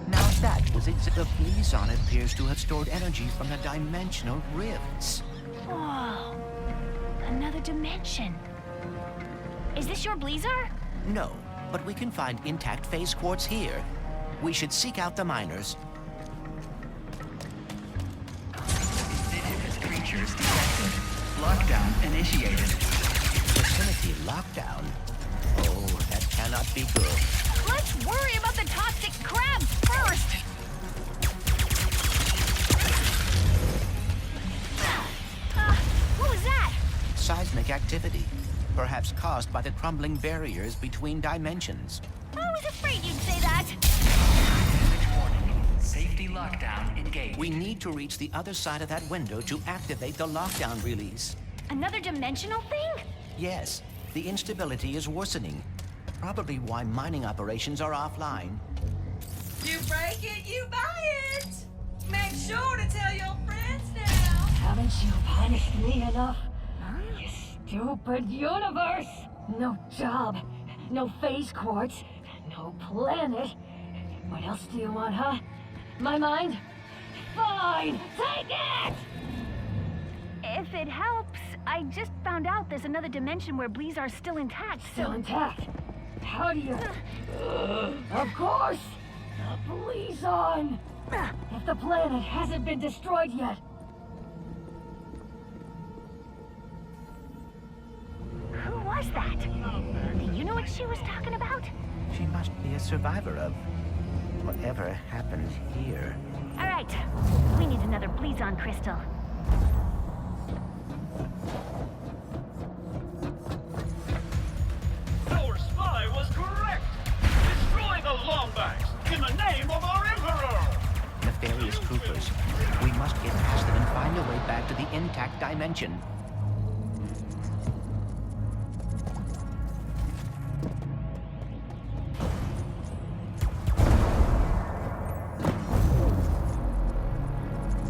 Now that was the Blizon appears to have stored energy from the dimensional rifts. Whoa. Another dimension. Is this your Blizar? No, but we can find intact phase quartz here. We should seek out the miners. Indigenous creatures detected. Lockdown initiated. Vicinity lockdown? Oh, that cannot be good. Let's worry about the toxic crabs first! What was that? Seismic activity, perhaps caused by the crumbling barriers between dimensions. I was afraid you'd say that. Damage warning. Safety lockdown engaged. We need to reach the other side of that window to activate the lockdown release. Another dimensional thing? Yes, the instability is worsening. Probably why mining operations are offline. You break it, you buy it! Make sure to tell your friends now! Haven't you punished me enough? You stupid universe! No job, no phase quartz, no planet. What else do you want, huh? My mind? Fine, take it! If it helps, I just found out there's another dimension where Blizar's still intact, Still intact. How do you... Of course! The Blizon! If the planet hasn't been destroyed yet. Who was that? Do you know what she was talking about? She must be a survivor of whatever happened here. All right, we need another Blizon crystal. Our spy was correct! Destroy the Lombax in the name of our Emperor! Nefarious troopers. We must get past them and find a way back to the intact dimension.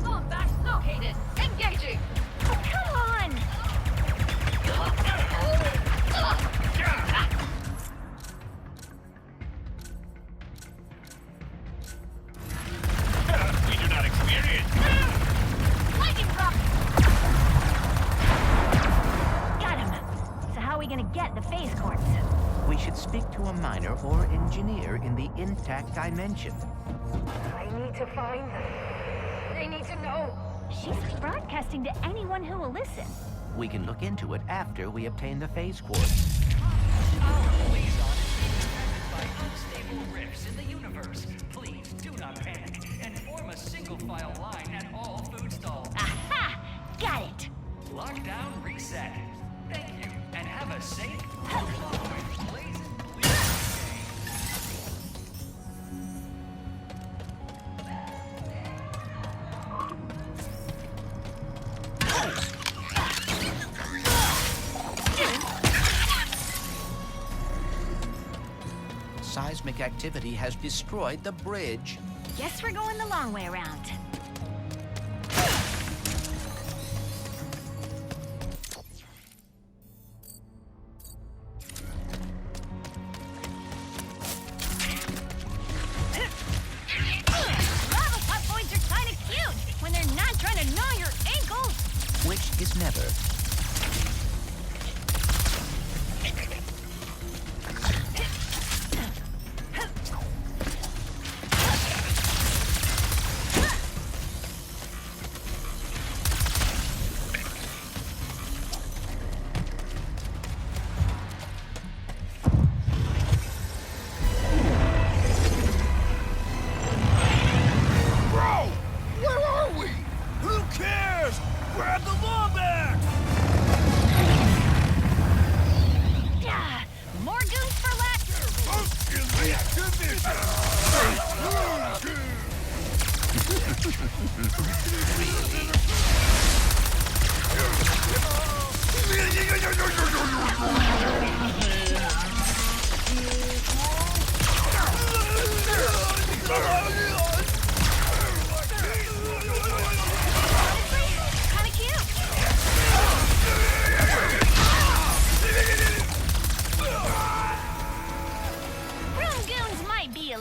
Lombax located! Engaging! Oh, come on! We do not experience. Lightning rock! Got him. So how are we gonna get the phase quartz? We should speak to a miner or engineer in the intact dimension. I need to find them. They need to know. She's broadcasting to anyone who will listen. We can look into it after we obtain the phase quartz. Our Blizon is being affected by unstable rifts in the universe. Please do not panic and form a single file line at all food stalls. Aha! Got it! Lockdown reset. Thank you, and have a safe, flowing, blazing, clear day. Seismic activity has destroyed the bridge. Guess we're going the long way around. Lava pot boys are kind of cute when they're not trying to gnaw your ankles. Which is never. Bro! Where are we? Who cares? Grab the Lombax! Ah, more goons for less. Kind of cute. Room goons might be a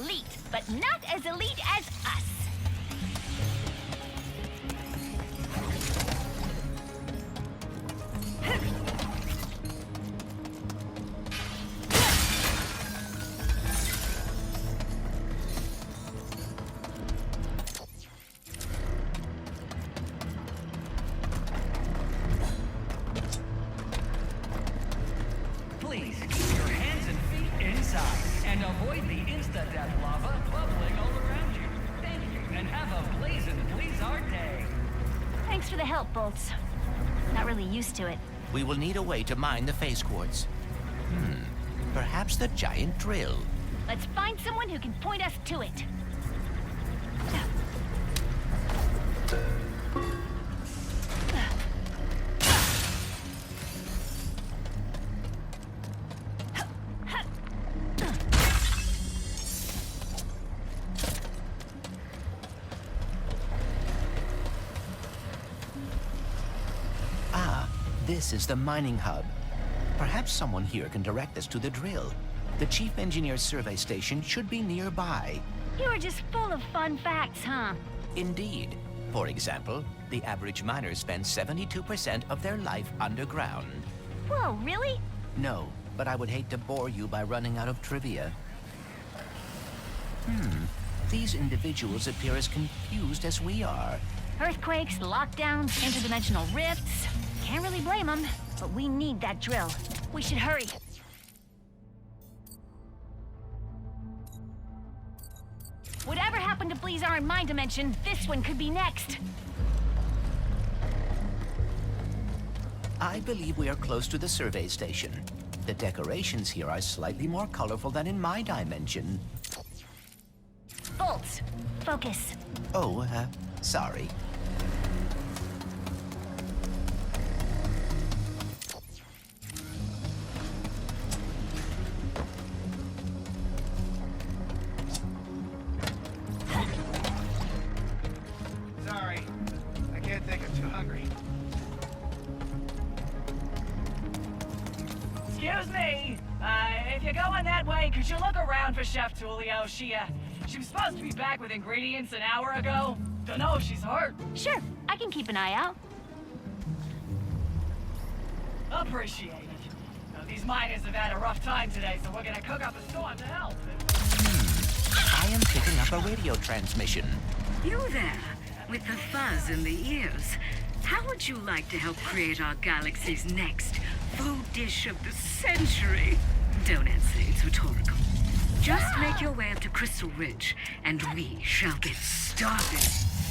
Thanks for the help, Bolts. Not really used to it. We will need a way to mine the phase quartz. Perhaps the giant drill. Let's find someone who can point us to it. This is the mining hub. Perhaps someone here can direct us to the drill. The Chief Engineer's survey station should be nearby. You are just full of fun facts, huh? Indeed. For example, the average miner spends 72% of their life underground. Whoa, really? No, but I would hate to bore you by running out of trivia. These individuals appear as confused as we are. Earthquakes, lockdowns, interdimensional rifts. Can't really blame them, but we need that drill. We should hurry. Whatever happened to Bleezar in my dimension, this one could be next. I believe we are close to the survey station. The decorations here are slightly more colorful than in my dimension. Bolts, focus. Oh, sorry. Sorry. I can't think I'm too hungry. Excuse me. If you're going that way, could you look around for Chef Tulio? She was supposed to be back with ingredients an hour ago. Don't know if she's hurt. Sure, I can keep an eye out. Appreciate it. Now, these miners have had a rough time today, so we're gonna cook up a storm to help. I am picking up a radio transmission. You there, with the fuzz in the ears. How would you like to help create our galaxy's next food dish of the century? Don't answer, it's rhetorical. Just make your way up to Crystal Ridge, and we shall get started.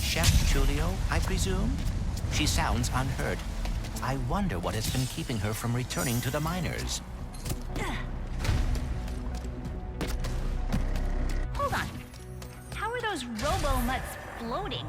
Chef Julio, I presume? She sounds unhurt. I wonder what has been keeping her from returning to the miners. Hold on. How are those robo-mutts floating?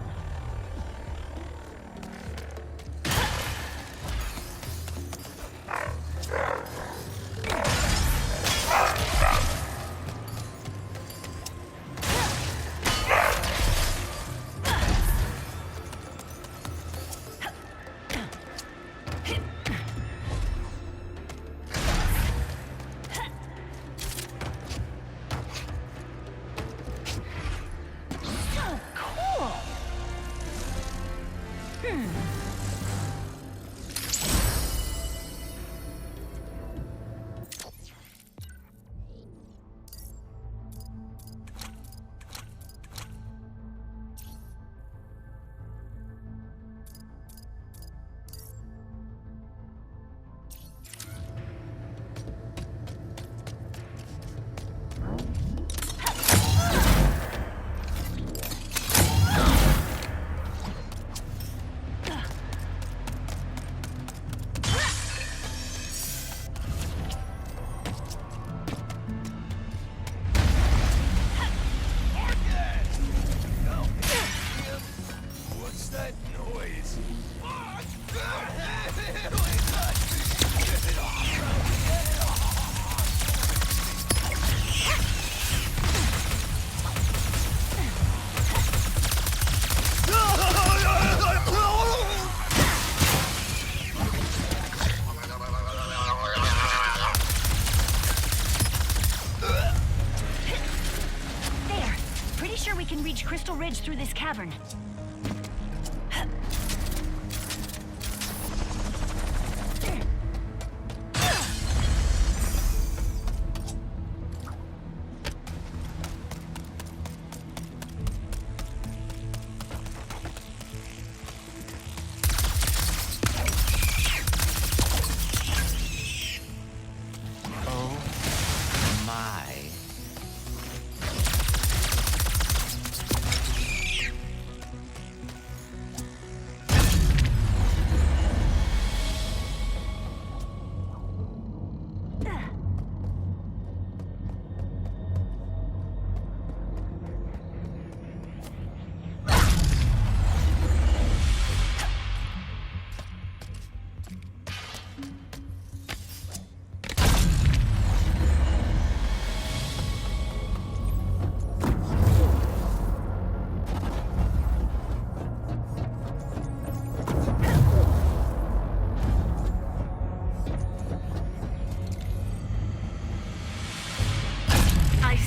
Crystal Ridge through this cavern.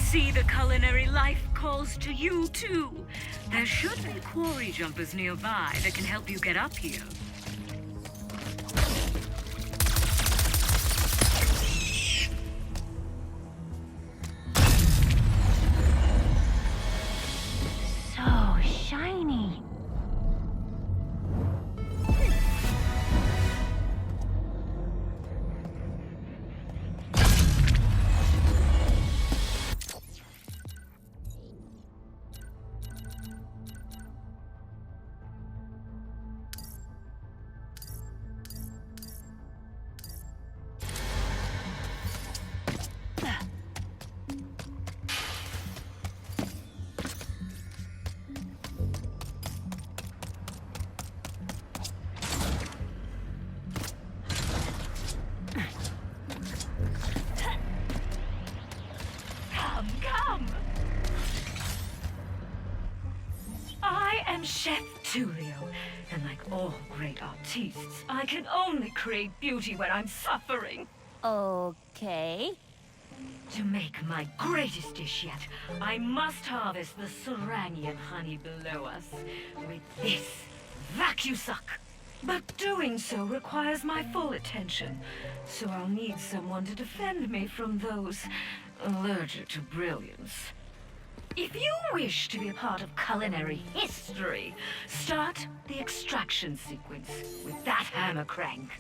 see the culinary life calls to you, too. There should be quarry jumpers nearby that can help you get up here. So shiny. Come! I am Chef Tulio, and like all great artistes, I can only create beauty when I'm suffering. Okay. To make my greatest dish yet, I must harvest the Seranian honey below us with this vacusuck. But doing so requires my full attention, so I'll need someone to defend me from those allergic to brilliance. If you wish to be a part of culinary history, start the extraction sequence with that hammer crank.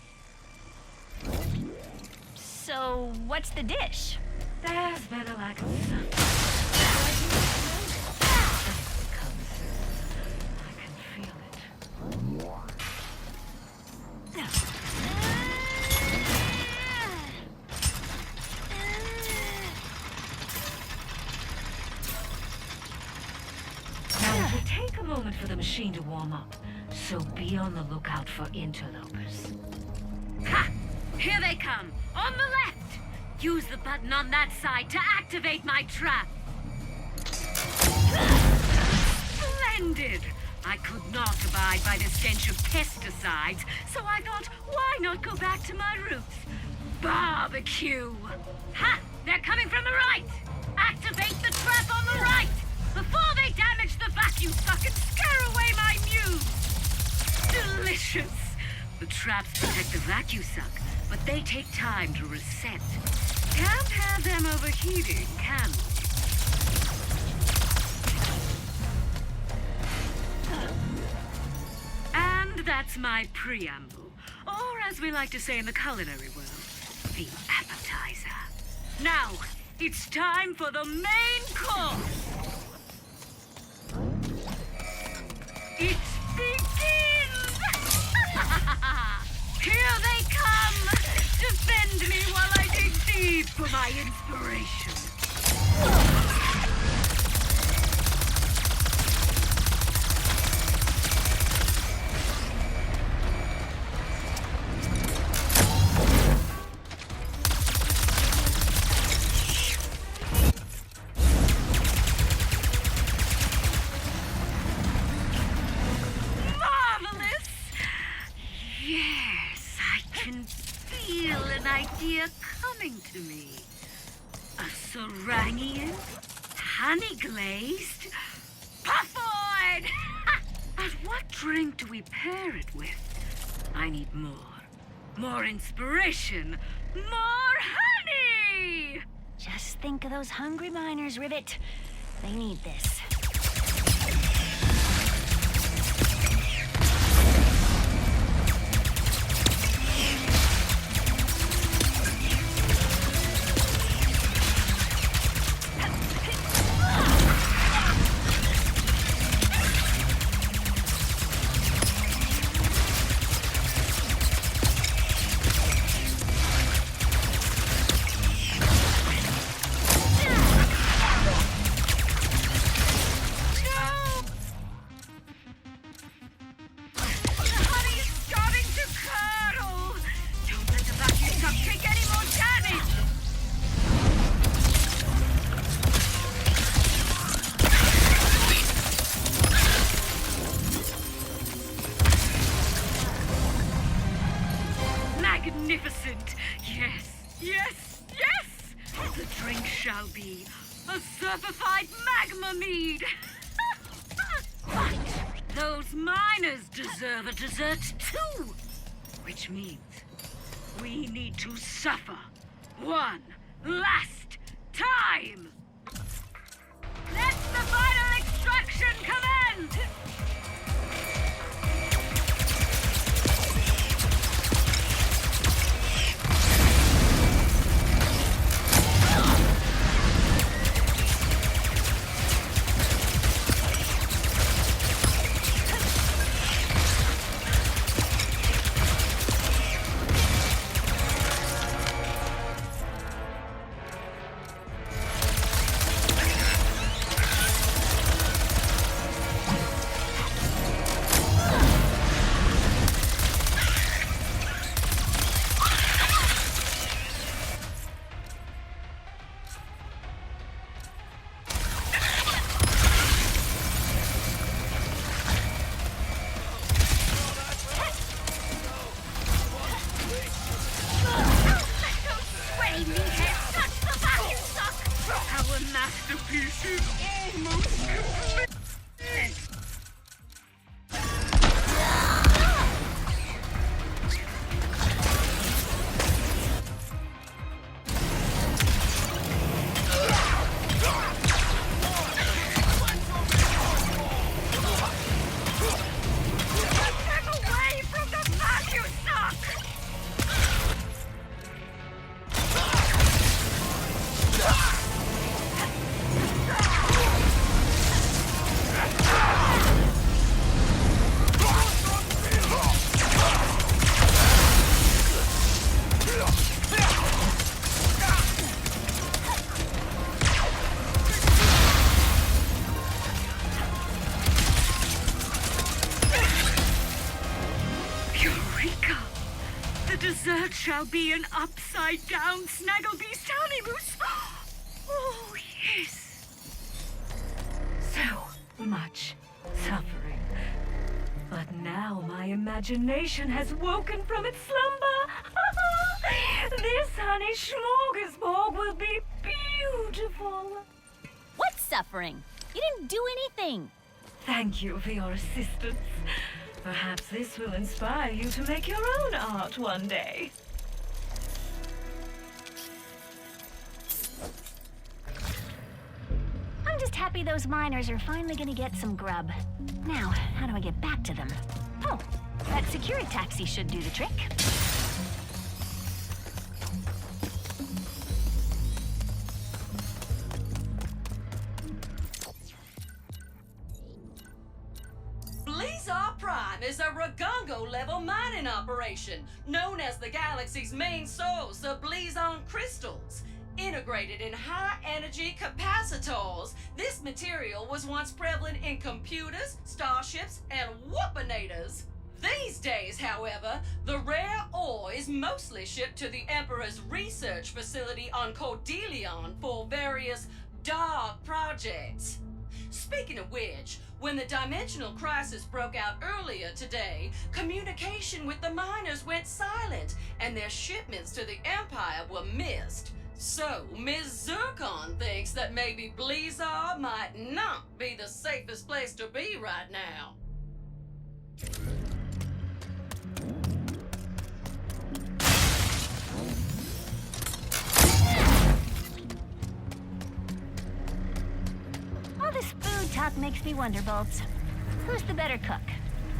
So, what's the dish? There's been a lack of stuff. Come soon. I can feel it. Now, it will take a moment for the machine to warm up, so be on the lookout for interlopers. Ha! Here they come! On the left! Use the button on that side to activate my trap! Splendid! I could not abide by the stench of pesticides, so I thought, why not go back to my roots? Barbecue! Ha! They're coming from the right! Activate the trap on the right! Before they damage the vacuum suck and scare away my muse! Delicious! The traps protect the vacuum suck, but they take time to reset. Can't have them overheating, can we? And that's my preamble. Or as we like to say in the culinary world, the appetizer. Now, it's time for the main course! It begins! Here they come! Defend me while I dig deep for my inspiration. Marvelous! Yes, I can feel an idea coming to me. A Seranian, honey-glazed, puffoid! But what drink do we pair it with? I need more. More inspiration. More honey! Just think of those hungry miners, Rivet. They need this. Magnificent! Yes, yes, yes! The drink shall be A surfified magma mead! But those miners deserve a dessert too! Which means we need to suffer one last time! Let the final extraction commence! Shall be an upside-down Snagglebeast Tiny Moose. Oh, yes. So much suffering. But now my imagination has woken from its slumber. This honey smorgasbord will be beautiful. What suffering? You didn't do anything. Thank you for your assistance. Perhaps this will inspire you to make your own art one day. I'm just happy those miners are finally gonna get some grub. Now, how do I get back to them? Oh, that security taxi should do the trick. Blazar Prime is a Ragongo-level mining operation known as the galaxy's main source of Blazon crystals. Integrated in high-energy capacitors, this material was once prevalent in computers, starships, and whoopinators. These days, however, the rare ore is mostly shipped to the Emperor's research facility on Cordelion for various dark projects. Speaking of which, when the dimensional crisis broke out earlier today, communication with the miners went silent, and their shipments to the Empire were missed. So, Ms. Zircon thinks that maybe Blazar might not be the safest place to be right now. All this food talk makes me wonder, Bolts. Who's the better cook?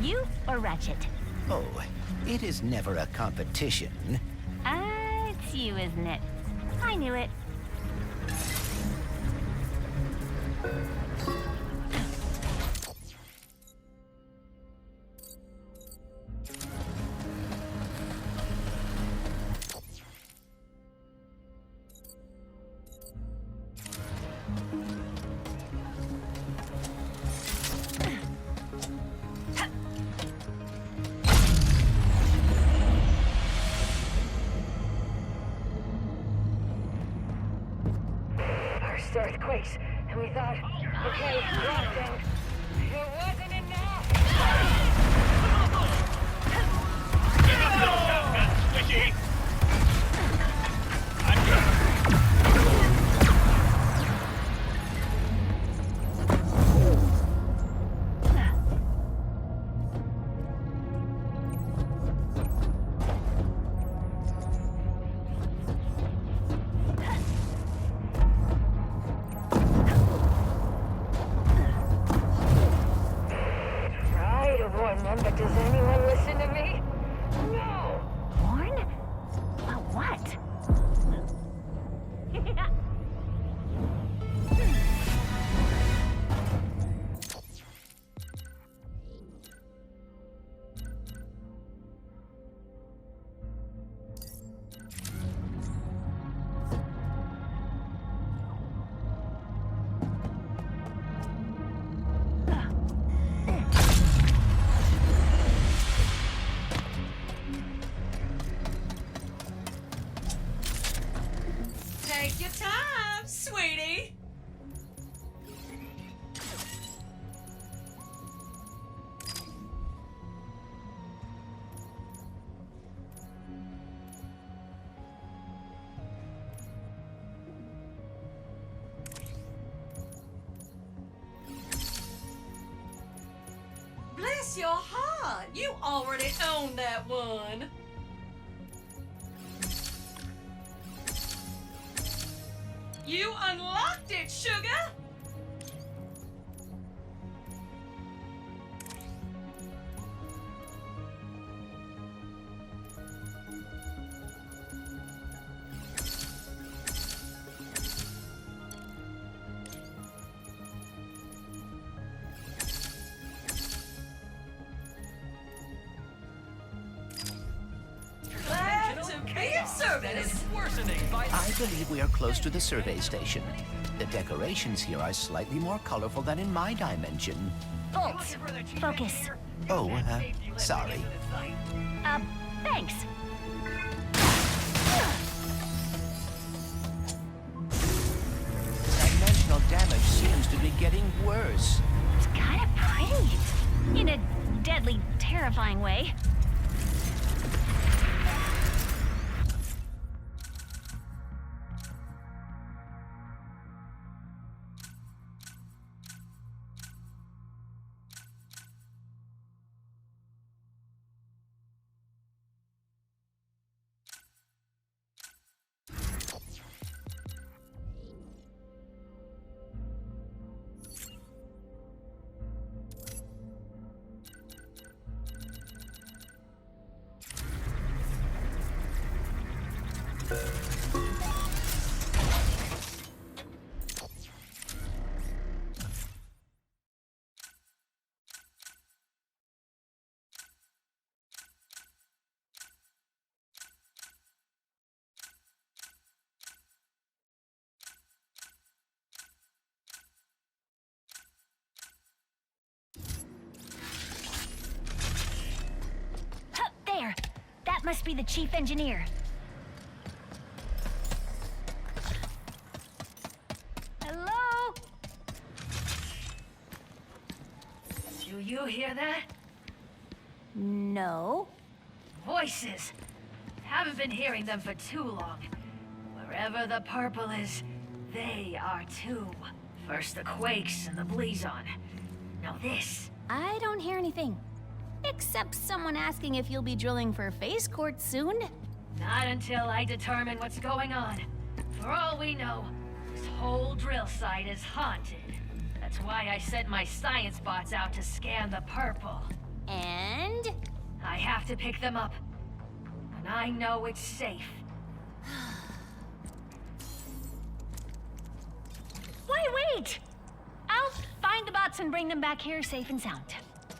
You or Ratchet? Oh, it is never a competition. It's you, isn't it? I knew it. Earthquakes, and we thought, okay, lockdown. It wasn't enough. Sticky. Bless your heart. You already own that one. You unlocked it, sugar. Glad to be of service. Worsening by I believe we are close to the survey station. The decorations here are slightly more colorful than in my dimension. Bolts, focus. Oh, sorry. Thanks. Dimensional damage seems to be getting worse. It's kind of pretty. In a deadly, terrifying way. Huh, there. That must be the chief engineer. Hello? Do you hear that? No. Voices. Haven't been hearing them for too long. Wherever the purple is, they are too. First the quakes and the Blizon. Now this. I don't hear anything. Except someone asking if you'll be drilling for phase quartz soon. Not until I determine what's going on. For all we know, this whole drill site is haunted. That's why I sent my science bots out to scan the purple. And? I have to pick them up. And I know it's safe. Wait! I'll find the bots and bring them back here safe and sound.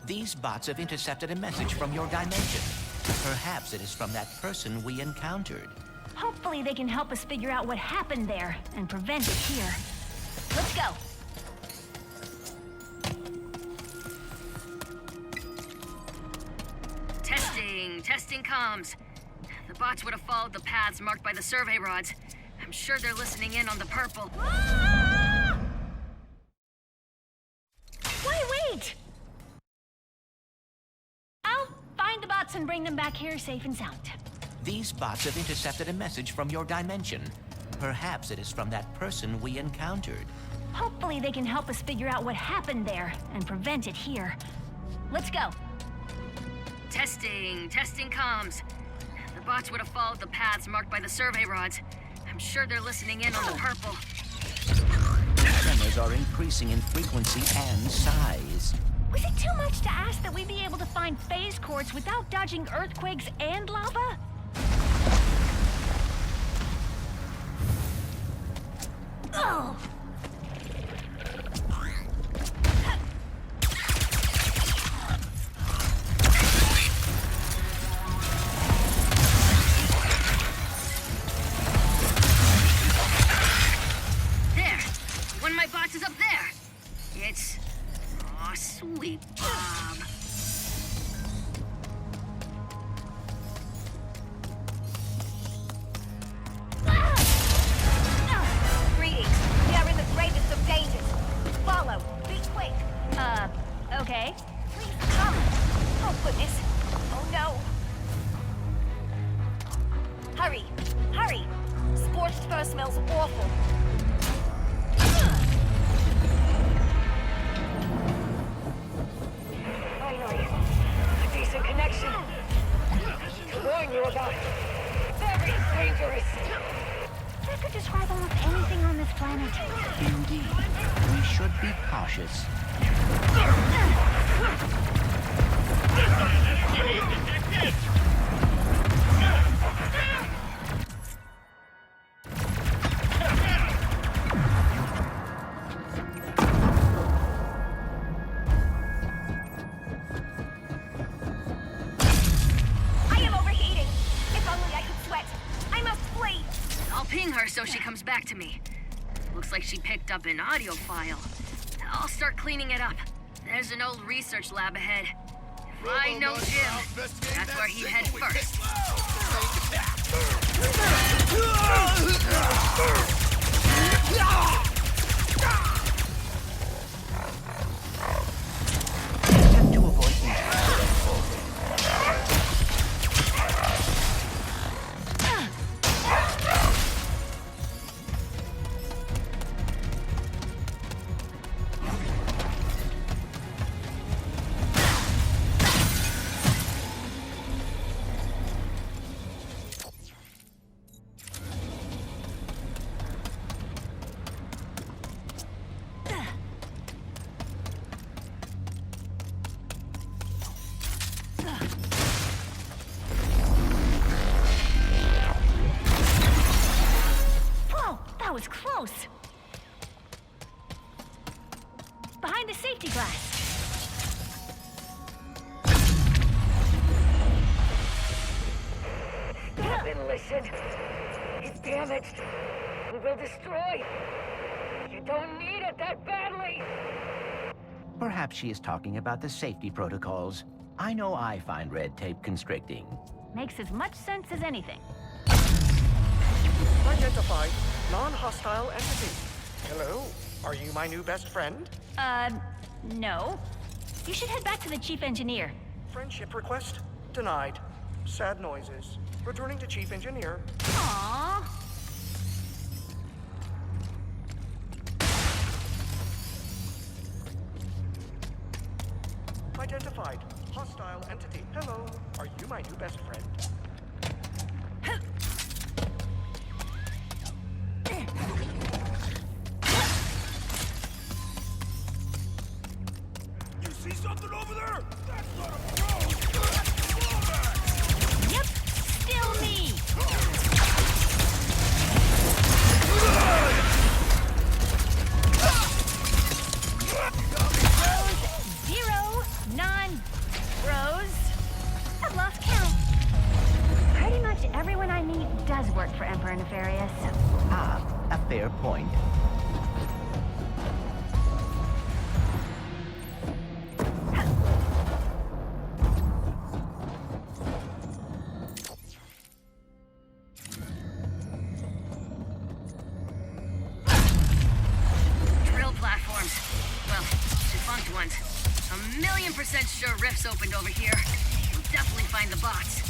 These bots have intercepted a message from your dimension. Perhaps it is from that person we encountered. Hopefully they can help us figure out what happened there and prevent it here. Let's go. Testing comms. The bots would have followed the paths marked by the survey rods. I'm sure they're listening in on the purple. Ah! Wait! I'll find the bots and bring them back here safe and sound. These bots have intercepted a message from your dimension. Perhaps it is from that person we encountered. Hopefully they can help us figure out what happened there and prevent it here. Let's go. Testing comms. The bots would have followed the paths marked by the survey rods. I'm sure they're listening in on the purple. Tremors are increasing in frequency and size. Was it too much to ask that we be able to find phase quartz without dodging earthquakes and lava? Oh! There! One of my bots is up there! It's... Aw, sweet Bob. Greetings. We are in the gravest of dangers. Follow. Be quick. Okay. Please come. Oh, goodness. Oh, no. Hurry. Hurry. Scorched fur smells awful. Finally. warn you about. Very dangerous. That could describe almost anything on this planet. Indeed. We should be cautious. So she comes back to me. Looks like she picked up an audio file. I'll start cleaning it up. There's an old research lab ahead. If I know Jim, that's where he'd head first. Attempt to avoid these. That was close. Behind the safety glass. Stop and listen. It's damaged. It will destroy. You don't need it that badly. Perhaps she is talking about the safety protocols. I know I find red tape constricting. Makes as much sense as anything. Identified. Non-hostile entity. Hello, are you my new best friend? No. You should head back to the chief engineer. Friendship request? Denied. Sad noises. Returning to chief engineer. Aww. Identified. Hostile entity. Hello, are you my new best friend? You see something over there? That's not a drone! Yep, still me. Rose 0, non-Rose. I've lost count. Pretty much everyone I meet does work for Emperor Nefarious. Ah, a fair point. Drill platforms. Well, defunct ones. 1,000,000% sure rifts opened over here. We'll definitely find the bots.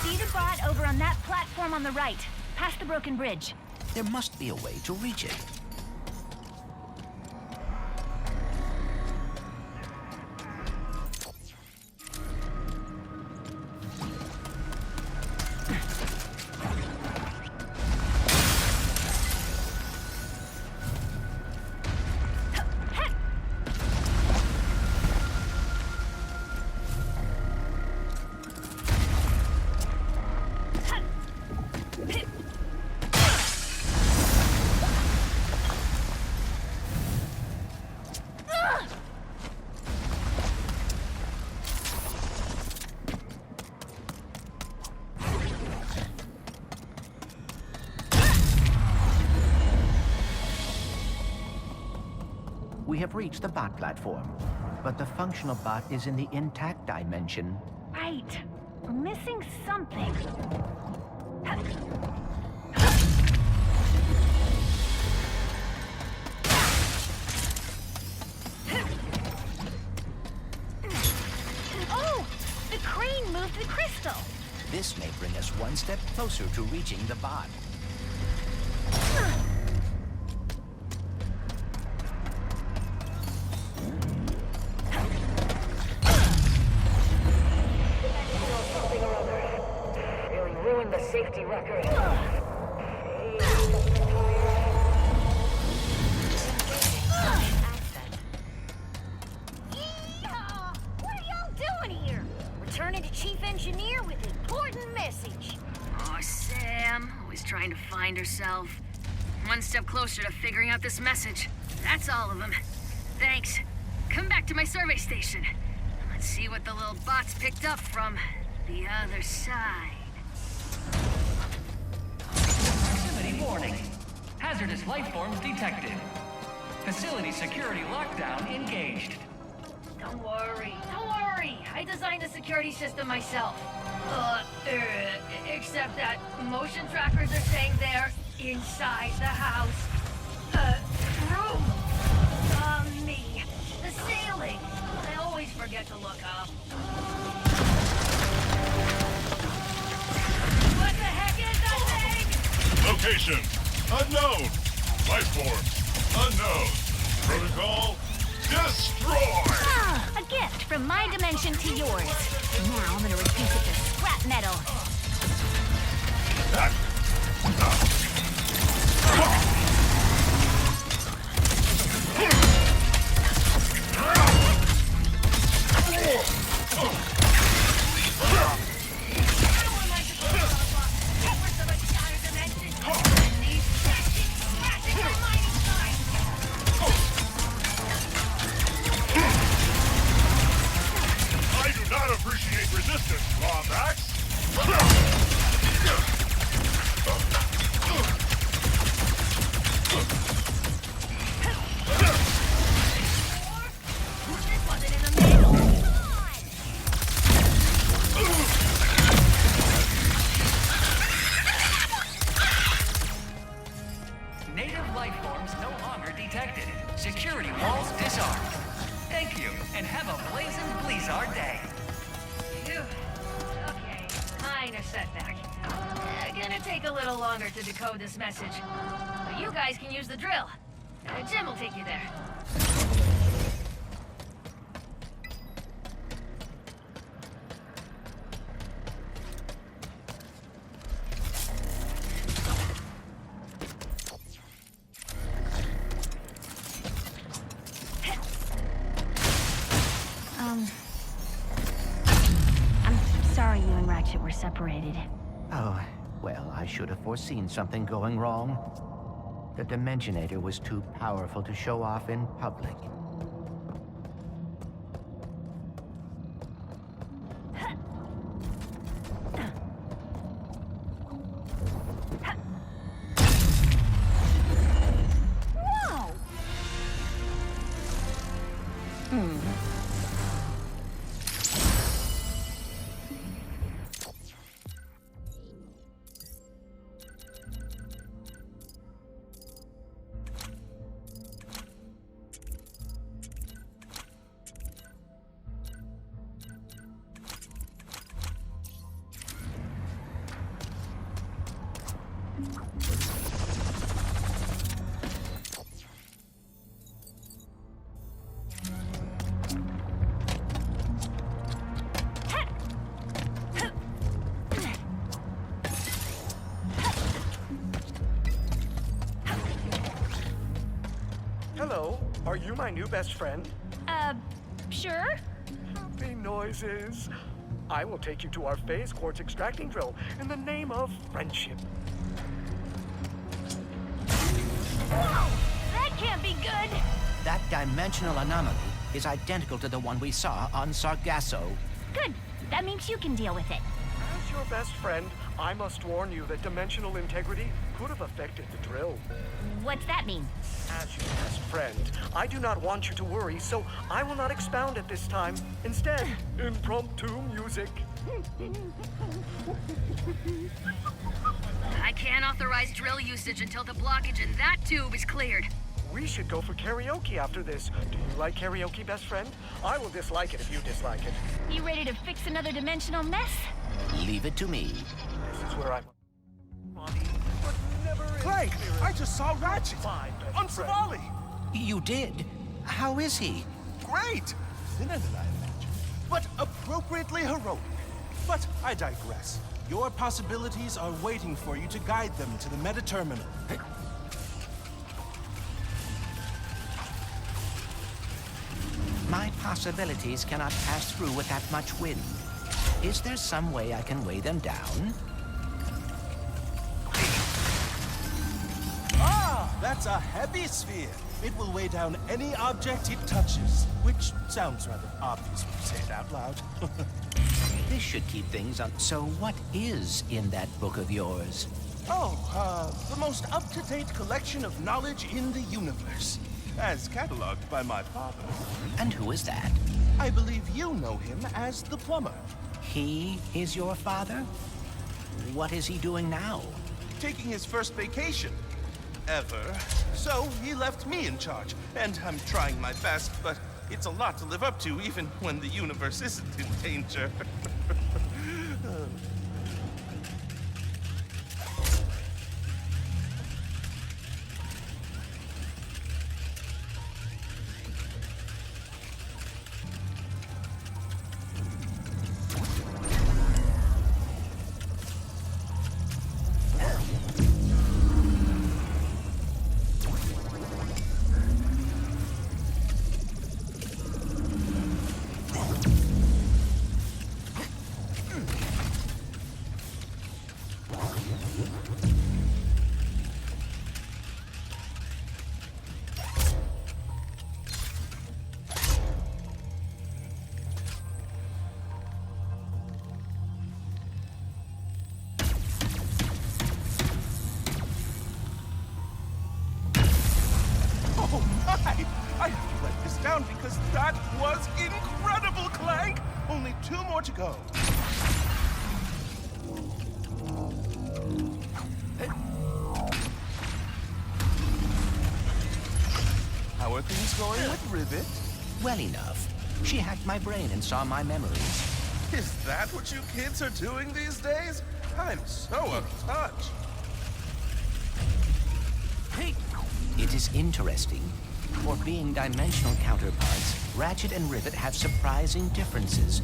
See the bot over on that platform on the right, past the broken bridge. There must be a way to reach it. We have reached the bot platform, but the functional bot is in the intact dimension. Right. We're missing something. Oh! The crane moved the crystal. This may bring us one one step closer to reaching the bot. Really ruined the safety record. What are y'all doing here? Returning to Chief Engineer with an important message. Oh, Sam, always trying to find herself. One step closer to figuring out this message. That's all of them. Thanks. Come back to my survey station. Let's see what the little bots picked up from the other side. Proximity warning. Hazardous life forms detected. Facility security lockdown engaged. Don't worry. I designed the security system myself. Except that motion trackers are saying they're inside the house. Room. Me. The ceiling. I always forget to look up. What the heck is that thing? Location unknown. Life forms unknown. Protocol destroy. A gift from my dimension to yours. Now I'm gonna reduce it to scrap metal. I do not appreciate resistance, Lombax. Native life forms no longer detected. Security walls disarmed. Thank you, and have a blazing Blizzard day. Phew. Okay, minor setback. Gonna take a little longer to decode this message. But you guys can use the drill. Jim will take you there. I'm sorry you and Ratchet were separated. Oh, well, I should have foreseen something going wrong. The Dimensionator was too powerful to show off in public. Whoa! Hello, are you my new best friend? Sure? Happy noises. I will take you to our phase quartz extracting drill in the name of friendship. Whoa! That can't be good! That dimensional anomaly is identical to the one we saw on Sargasso. Good. That means you can deal with it. As your best friend, I must warn you that dimensional integrity could have affected the drill. What's that mean? As your best friend, I do not want you to worry, so I will not expound at this time. Instead, impromptu music. I can't authorize drill usage until the blockage in that tube is cleared. We should go for karaoke after this. Do you like karaoke, best friend? I will dislike it if you dislike it. You ready to fix another dimensional mess? Leave it to me. This is where I'm body, but never Clank, experienced I just saw Ratchet my best on friend. Savali. You did? How is he? Great! Thinner than I imagined, but appropriately heroic. But I digress. Your possibilities are waiting for you to guide them to the meta-terminal. My possibilities cannot pass through with that much wind. Is there some way I can weigh them down? Ah, that's a heavy sphere. It will weigh down any object it touches, which sounds rather obvious when you say it out loud. This should keep things on. So what is in that book of yours? The most up-to-date collection of knowledge in the universe, as cataloged by my father. And who is that? I believe you know him as the plumber. He is your father? What is he doing now? Taking his first vacation. Ever. So he left me in charge, and I'm trying my best, but it's a lot to live up to even when the universe isn't in danger. I have to write this down because that was incredible, Clank! Only 2 more to go. How are things going with Rivet? Well enough. She hacked my brain and saw my memories. Is that what you kids are doing these days? I'm so out of touch. It is interesting. For being dimensional counterparts, Ratchet and Rivet have surprising differences.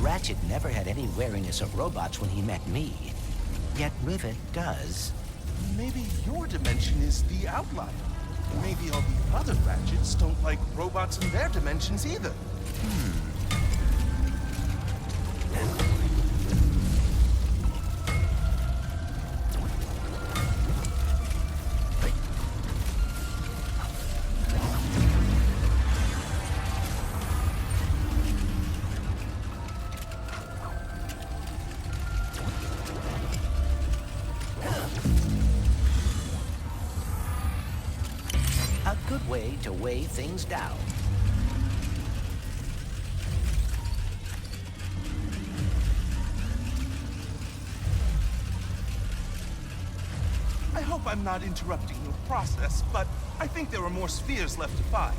Ratchet never had any wariness of robots when he met me. Yet Rivet does. Maybe your dimension is the outlier. Maybe all the other Ratchets don't like robots in their dimensions either. A good way to weigh things down. I hope I'm not interrupting your process, but I think there are more spheres left to find.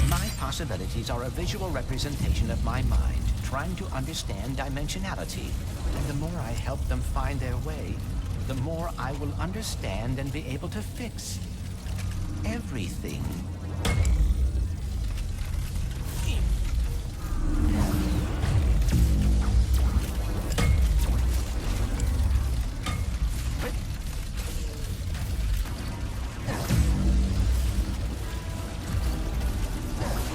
My possibilities are a visual representation of my mind, trying to understand dimensionality. And the more I help them find their way, the more I will understand and be able to fix everything.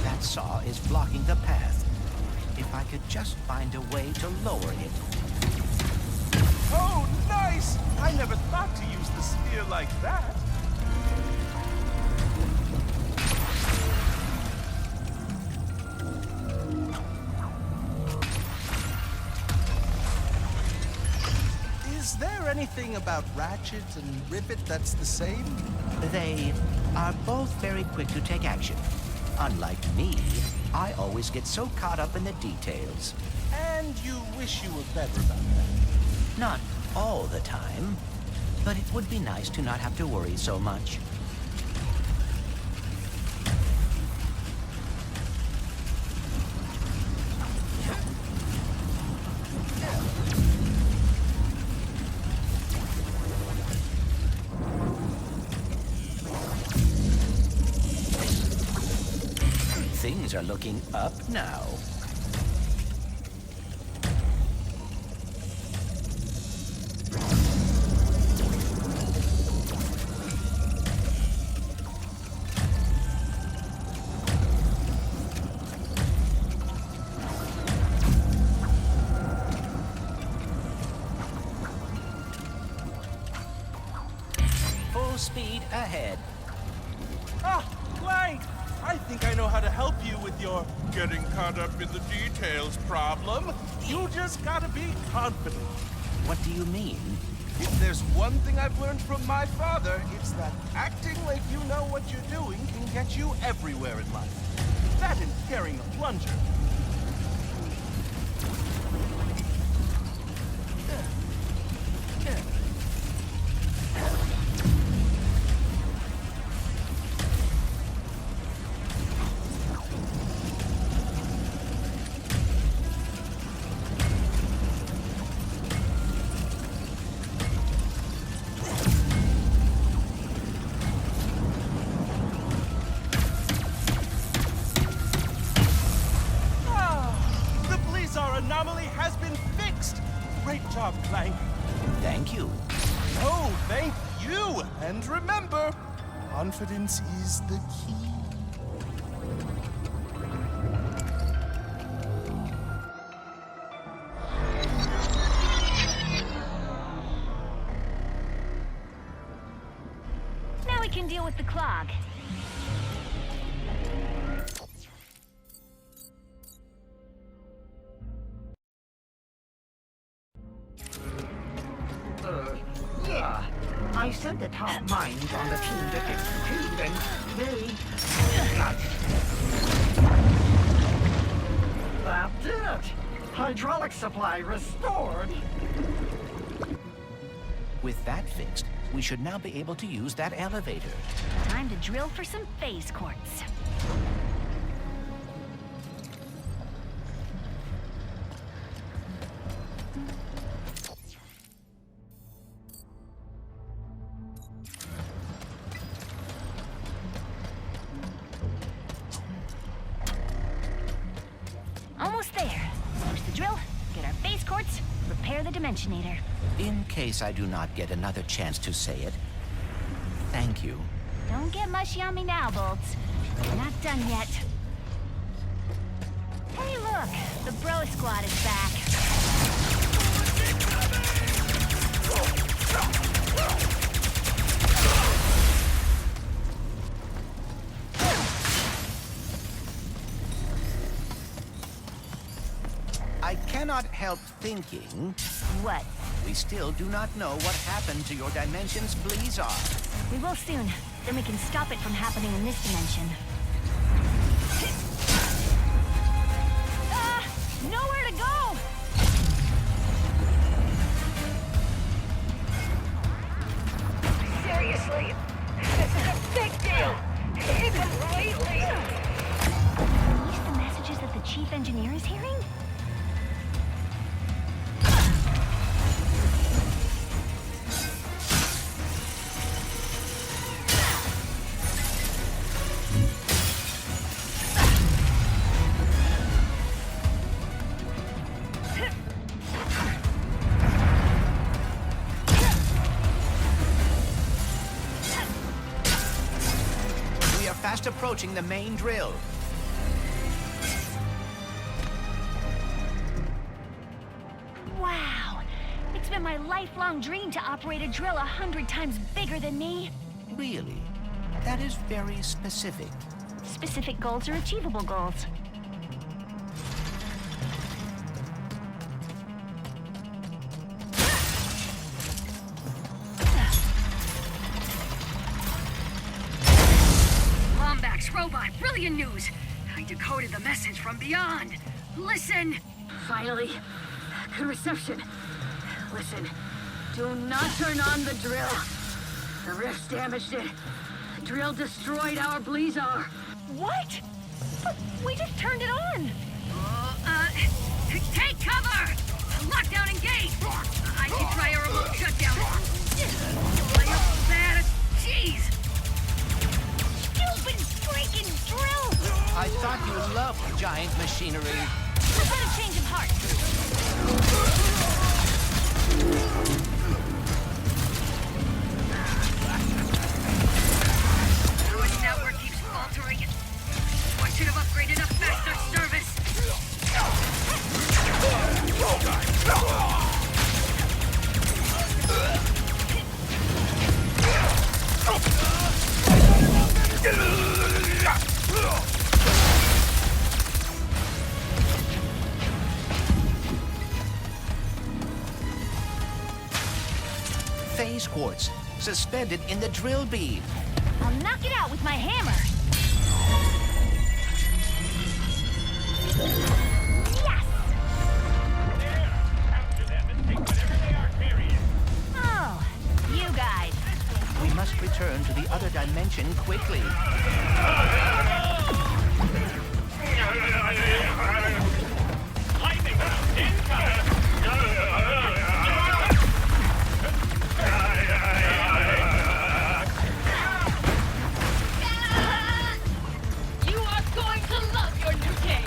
That saw is blocking the path. If I could just find a way to lower it. Oh, nice! I never thought to use the sphere like that. Is there anything about Ratchet and Rivet that's the same? They are both very quick to take action. Unlike me, I always get so caught up in the details. And you wish you were better about that. Not all the time, but it would be nice to not have to worry so much. Things are looking up now. Full speed ahead. Ah, Clank! I think I know how to help you with your getting caught up in the details problem. You just gotta be confident. What do you mean? If there's one thing I've learned from my father, it's that acting like you know what you're doing can get you everywhere in life. That and carrying a plunger. Anomaly has been fixed. Great job, Clank. Thank you. Oh, thank you. And remember, confidence is the key. Now we can deal with the clog. Yeah. I sent the top minds on the team to fix the tube, and they got it. That's it. Hydraulic supply restored. With that fixed, we should now be able to use that elevator. Time to drill for some phase quartz. Almost there. Push the drill, get our phase quartz, repair the Dimensionator. In case I do not get another chance to say it, thank you. Don't get mushy on me now, Bolts. We're not done yet. Hey, look! The Bro Squad is back. I cannot help thinking... What? We still do not know what happened to your dimension's Blizzard. We will soon. Then we can stop it from happening in this dimension. Nowhere to go! Seriously, this is a big deal. It's completely... Are these the messages that the chief engineer is hearing? Fast approaching the main drill. Wow! It's been my lifelong dream to operate a drill 100 times bigger than me. Really? That is very specific. Specific goals are achievable goals. Robot, brilliant news! I decoded the message from beyond. Listen! Finally. Good reception. Listen, Do not turn on the drill. The rifts damaged it. The drill destroyed our Blizzar. What? But we just turned it on. Take cover! Lockdown engaged! I can try a remote shutdown. Play up that. Jeez! Stupid freaking drill! I thought you loved giant machinery. I've had a change of heart. Our network keeps faltering. I should have upgraded a faster service. Phase quartz, suspended in the drill bead. I'll knock it out with my hammer. Yes! Oh, you guys. We must return to the other dimension quickly. You are going to love your new cage.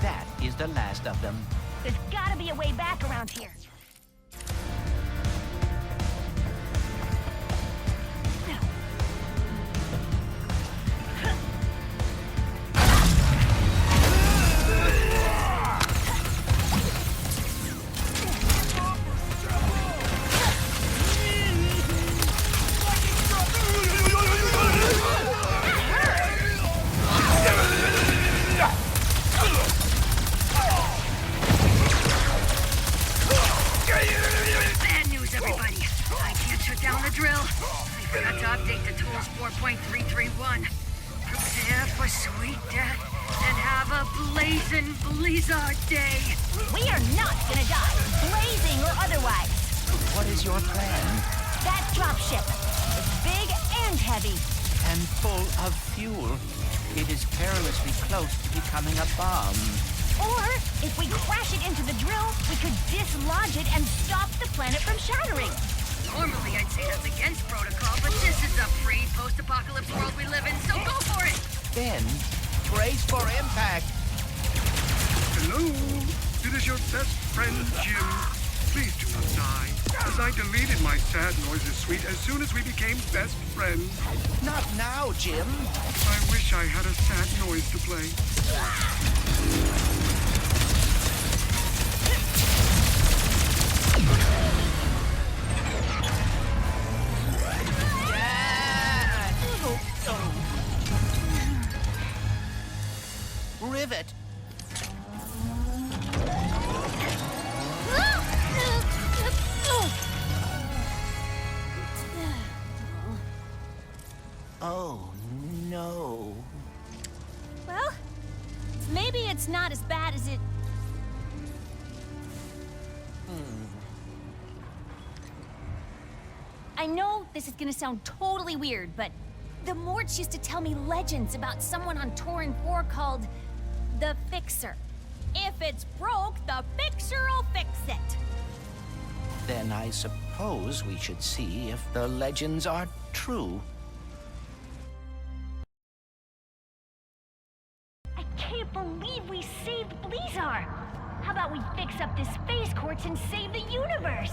That is the last of them. There's gotta be a way back around here. Bad news, everybody. I can't shut down the drill. I forgot to update the tools 4.331. Prepare for sweet death and have a blazing Blizzard day. We are not gonna die, blazing or otherwise. What is your plan? That dropship. It's big and heavy. And full of fuel. It is perilously close to becoming a bomb. Or, if we crash it into the drill, we could dislodge it and stop the planet from shattering. Normally, I'd say that's against protocol, but this is a free post-apocalypse world we live in, so go for it! Then, brace for impact. Hello? It is your best friend, Jim. Please do not die, as I deleted my sad noises suite as soon as we became best friends. Not now, Jim. I wish I had a sad noise to play. Rivet. Oh, no. Well, maybe it's not as bad as it... I know this is gonna sound totally weird, but the Morts used to tell me legends about someone on Torrin 4 called the Fixer. If it's broke, the Fixer'll fix it. Then I suppose we should see if the legends are true. I can't believe we saved Blizzar. How about we fix up this phase quartz and save the universe?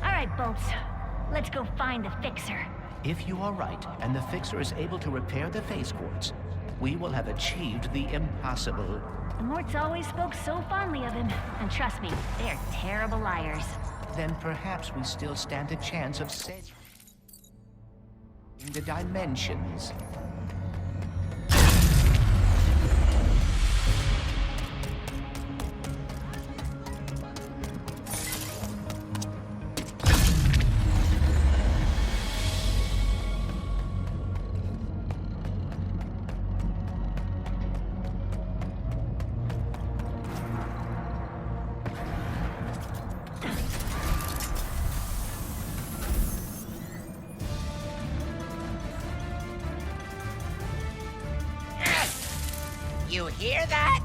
All right, Bolts. Let's go find the Fixer. If you are right, and the Fixer is able to repair the phase quartz, we will have achieved the impossible. The Morts always spoke so fondly of him. And trust me, they're terrible liars. Then perhaps we still stand a chance of saving the dimensions. You hear that?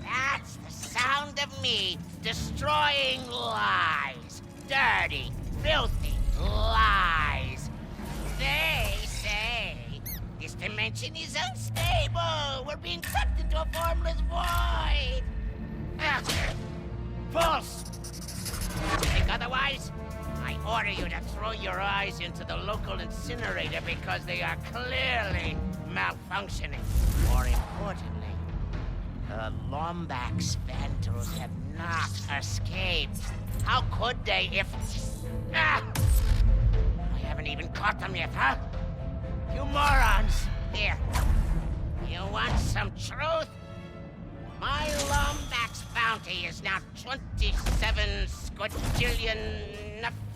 That's the sound of me destroying lies. Dirty, filthy lies. They say this dimension is unstable. We're being sucked into a formless void. False. You think otherwise? I order you to throw your eyes into the local incinerator because they are clearly malfunctioning. More importantly, the Lombax Vandals have not escaped. How could they if... I haven't even caught them yet, huh? You morons! Here. You want some truth? My Lombax bounty is now 27 squadrillion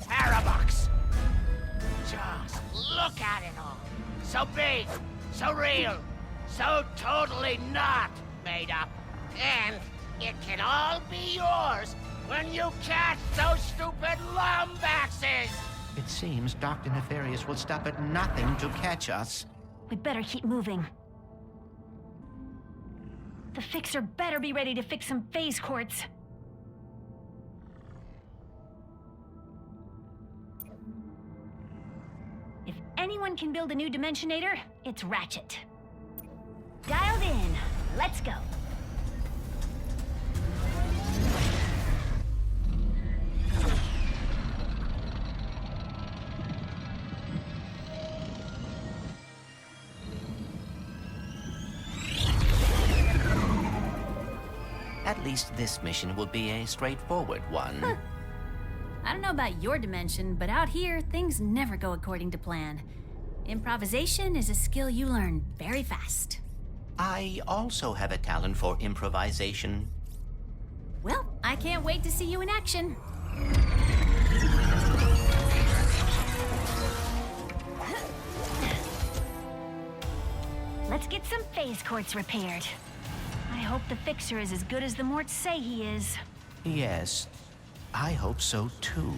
Farabucks. Just look at it all. So big, so real, so totally not made up. And it can all be yours when you catch those stupid Lombaxes! It seems Dr. Nefarious will stop at nothing to catch us. We better keep moving. The Fixer better be ready to fix some phase quartz. If anyone can build a new Dimensionator, it's Ratchet. Dialed in. Let's go. At least this mission will be a straightforward one. Huh. I don't know about your dimension, but out here, things never go according to plan. Improvisation is a skill you learn very fast. I also have a talent for improvisation. Well, I can't wait to see you in action. Let's get some phase quartz repaired. I hope the Fixer is as good as the Morts say he is. Yes, I hope so too.